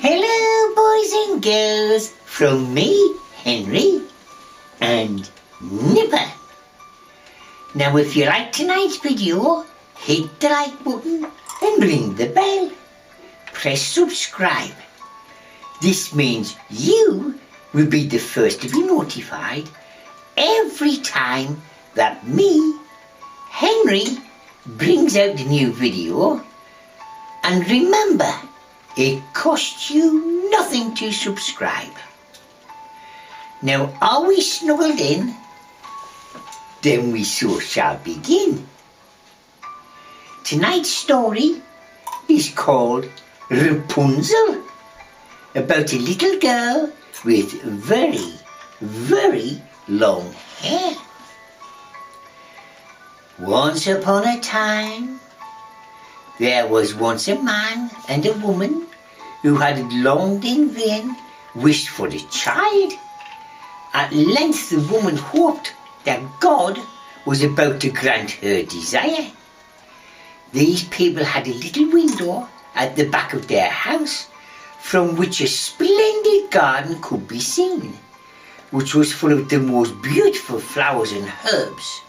Hello, boys and girls, from me, Henry, and Nipper. Now, if you like tonight's video, hit the like button and ring the bell. Press subscribe. This means you will be the first to be notified every time that me, Henry, brings out a new video. And remember, it costs you nothing to subscribe. Now, are we snuggled in? Then we so shall begin. Tonight's story is called Rapunzel, about a little girl with very, very long hair. Once upon a time, there was once a man and a woman who had longed in vain, wished for a child. At length the woman hoped that God was about to grant her desire. These people had a little window at the back of their house from which a splendid garden could be seen, which was full of the most beautiful flowers and herbs.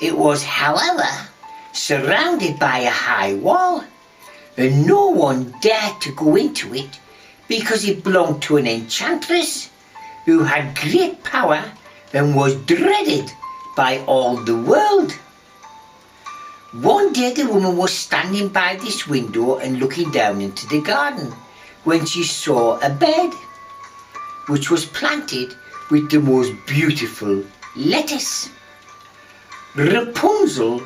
It was, however, surrounded by a high wall, and no one dared to go into it because it belonged to an enchantress who had great power and was dreaded by all the world. One day the woman was standing by this window and looking down into the garden when she saw a bed which was planted with the most beautiful lettuce. Rapunzel,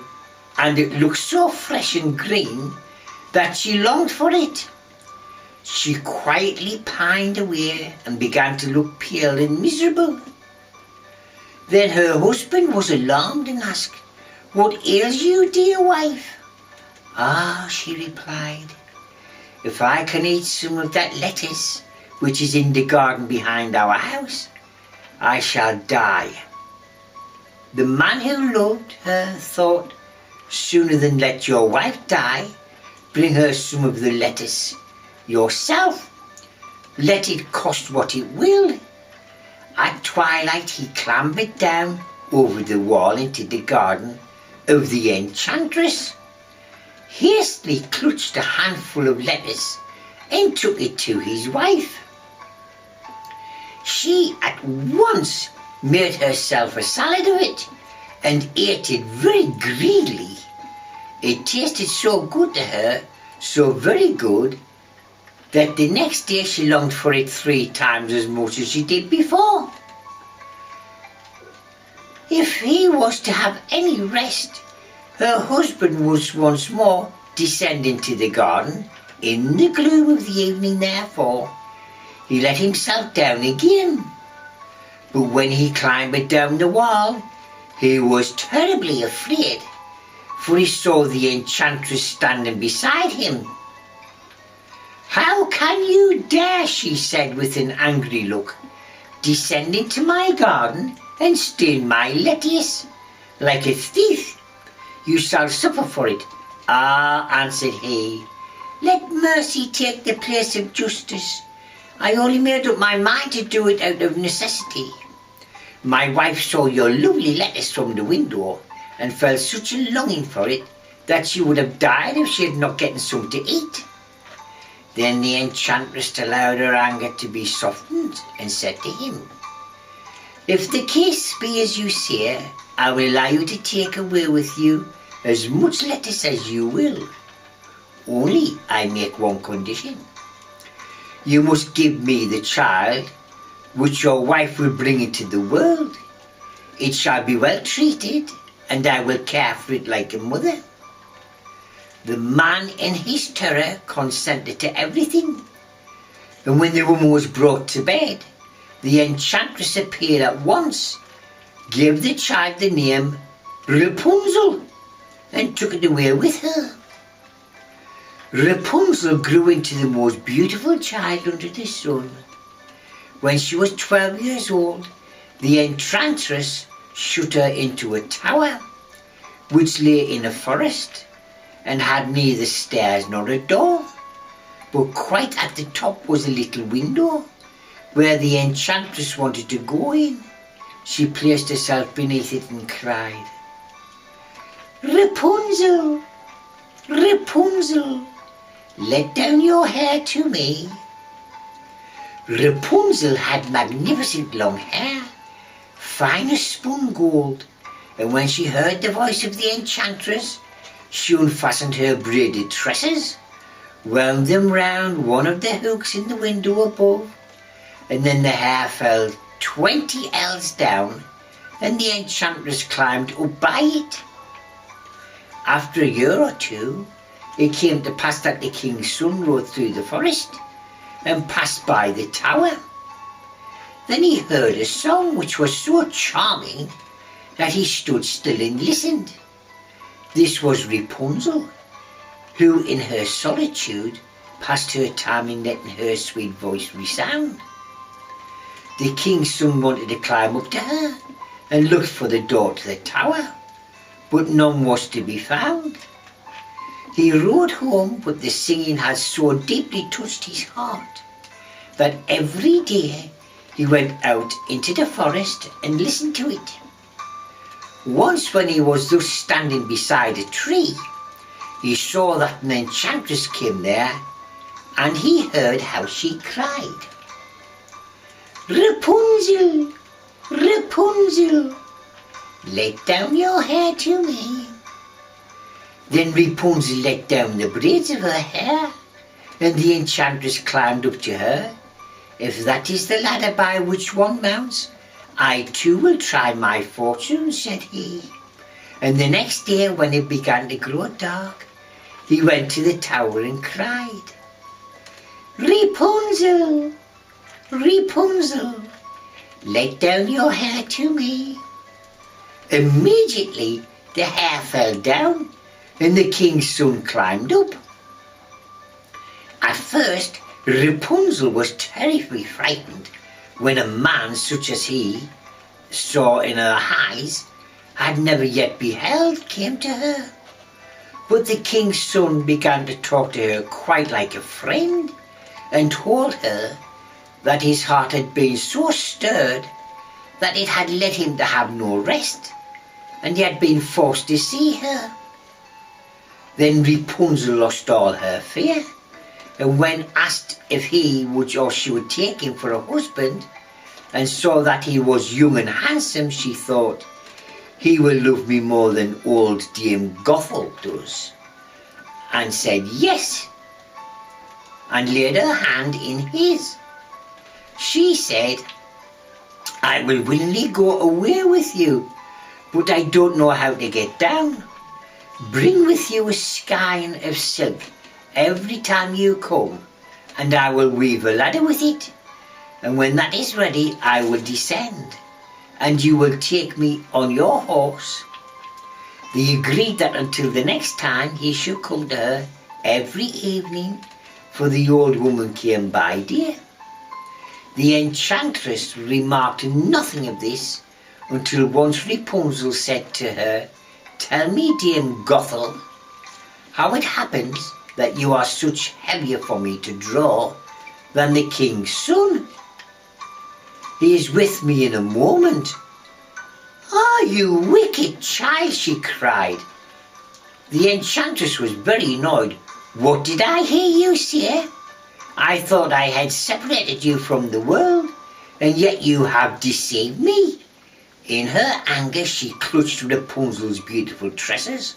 and it looked so fresh and green that she longed for it. She quietly pined away and began to look pale and miserable. Then her husband was alarmed and asked, "What ails you, dear wife?" "Ah," she replied, "if I can eat some of that lettuce which is in the garden behind our house, I shall die." The man who loved her thought, "Sooner than let your wife die, bring her some of the lettuce yourself. Let it cost what it will." At twilight he clambered down over the wall into the garden of the enchantress, hastily clutched a handful of lettuce and took it to his wife. She at once made herself a salad of it and ate it very greedily. It tasted so good to her, so very good, that the next day she longed for it 3 times as much as she did before. If he was to have any rest, her husband was once more descend into the garden. In the gloom of the evening, therefore, he let himself down again. But when he clambered down the wall, he was terribly afraid, for he saw the enchantress standing beside him. "How can you dare," she said with an angry look, "descend into my garden and steal my lettuce? Like a thief, you shall suffer for it." "Ah," answered he, "let mercy take the place of justice. I only made up my mind to do it out of necessity. My wife saw your lovely lettuce from the window and felt such a longing for it that she would have died if she had not gotten some to eat." Then the enchantress allowed her anger to be softened and said to him, "If the case be as you say, I will allow you to take away with you as much lettuce as you will. Only I make one condition. You must give me the child which your wife will bring into the world. It shall be well treated, and I will care for it like a mother." The man in his terror consented to everything, and when the woman was brought to bed, the enchantress appeared at once, gave the child the name Rapunzel, and took it away with her. Rapunzel grew into the most beautiful child under the sun. When she was 12 years old, the enchantress shut her into a tower, which lay in a forest, and had neither stairs nor a door. but quite at the top was a little window where the enchantress wanted to go in. She placed herself beneath it and cried, "Rapunzel, Rapunzel, let down your hair to me." Rapunzel had magnificent long hair, fine as spun gold, and when she heard the voice of the enchantress, she unfastened her braided tresses, wound them round one of the hooks in the window above, and then the hair fell 20 ells down, and the enchantress climbed up by it. After a year or two, it came to pass that the king's son rode through the forest and passed by the tower. Then he heard a song which was so charming that he stood still and listened. This was Rapunzel, who in her solitude passed her time in letting her sweet voice resound. The king's son wanted to climb up to her and looked for the door to the tower, but none was to be found. He rode home, but the singing had so deeply touched his heart that every day he went out into the forest and listened to it. Once when he was thus standing beside a tree, he saw that an enchantress came there, and he heard how she cried, "Rapunzel, Rapunzel, let down your hair to me." Then Rapunzel let down the braids of her hair, and the enchantress climbed up to her. "If that is the ladder by which one mounts, I too will try my fortune," said he. And the next day, when it began to grow dark, he went to the tower and cried, "Rapunzel, Rapunzel, let down your hair to me." Immediately the hair fell down, and the king's son climbed up. At first, Rapunzel was terribly frightened when a man such as he saw in her eyes had never yet beheld came to her. But the king's son began to talk to her quite like a friend, and told her that his heart had been so stirred that it had led him to have no rest, and he had been forced to see her. Then Rapunzel lost all her fear, and when asked if he would or she would take him for a husband, and saw that he was young and handsome, she thought, "He will love me more than old Dame Gothel does," and said yes, and laid her hand in his. She said, "I will willingly go away with you, but I don't know how to get down. Bring with you a skein of silk every time you come, and I will weave a ladder with it, and when that is ready I will descend, and you will take me on your horse." They agreed that until the next time he should come to her every evening, for the old woman came by day. The enchantress remarked nothing of this until once Rapunzel said to her, "Tell me, Dame Gothel, how it happens that you are such heavier for me to draw than the king's son. He is with me in a moment." "Ah, you wicked child," she cried. The enchantress was very annoyed. "What did I hear you say? I thought I had separated you from the world, and yet you have deceived me." In her anger she clutched Rapunzel's beautiful tresses,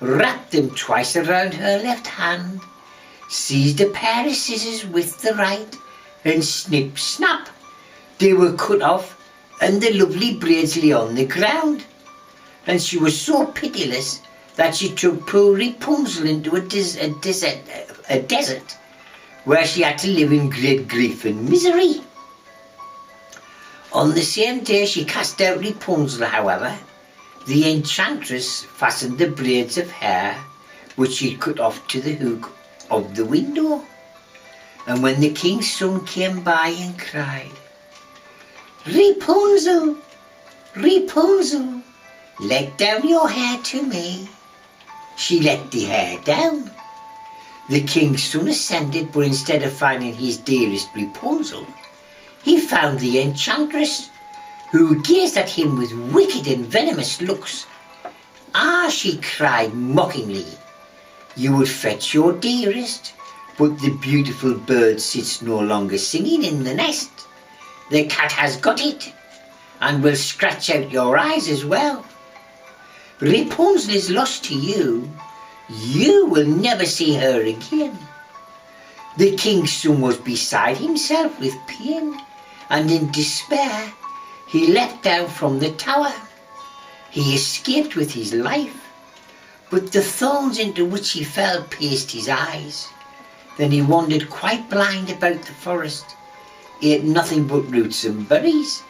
wrapped them twice around her left hand, seized a pair of scissors with the right, and snip, snap, they were cut off, and the lovely braids lay on the ground. And she was so pitiless that she took poor Rapunzel into a desert, where she had to live in great grief and misery. On the same day she cast out Rapunzel, however, the enchantress fastened the braids of hair which she cut off to the hook of the window. And when the king's son came by and cried, "Rapunzel, Rapunzel, let down your hair to me," she let the hair down. The king's son ascended, but instead of finding his dearest Rapunzel, he found the enchantress, who gazed at him with wicked and venomous looks. "Ah," she cried mockingly, "you would fetch your dearest, but the beautiful bird sits no longer singing in the nest. The cat has got it, and will scratch out your eyes as well. Rapunzel is lost to you. You will never see her again." The king's son was beside himself with pain, and in despair he leapt down from the tower. He escaped with his life, but the thorns into which he fell pierced his eyes. Then he wandered quite blind about the forest, ate nothing but roots and berries,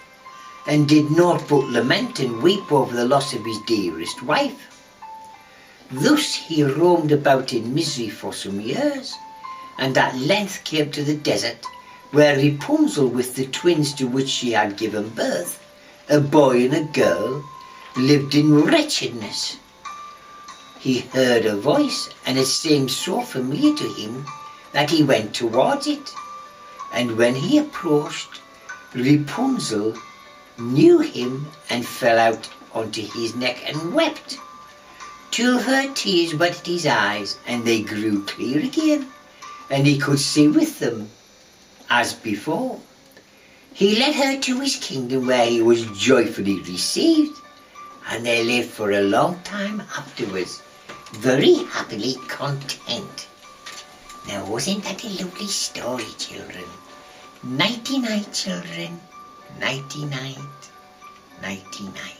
and did naught but lament and weep over the loss of his dearest wife. Thus he roamed about in misery for some years, and at length came to the desert, where Rapunzel, with the twins to which she had given birth, a boy and a girl, lived in wretchedness. He heard a voice, and it seemed so familiar to him that he went towards it, and when he approached, Rapunzel knew him and fell out onto his neck and wept. Two of her tears wetted his eyes, and they grew clear again, and he could see with them as before. He led her to his kingdom, where he was joyfully received, and they lived for a long time afterwards, very happily content. Now, wasn't that a lovely story, children? Nighty-night, children. Nighty-night. Nighty-night.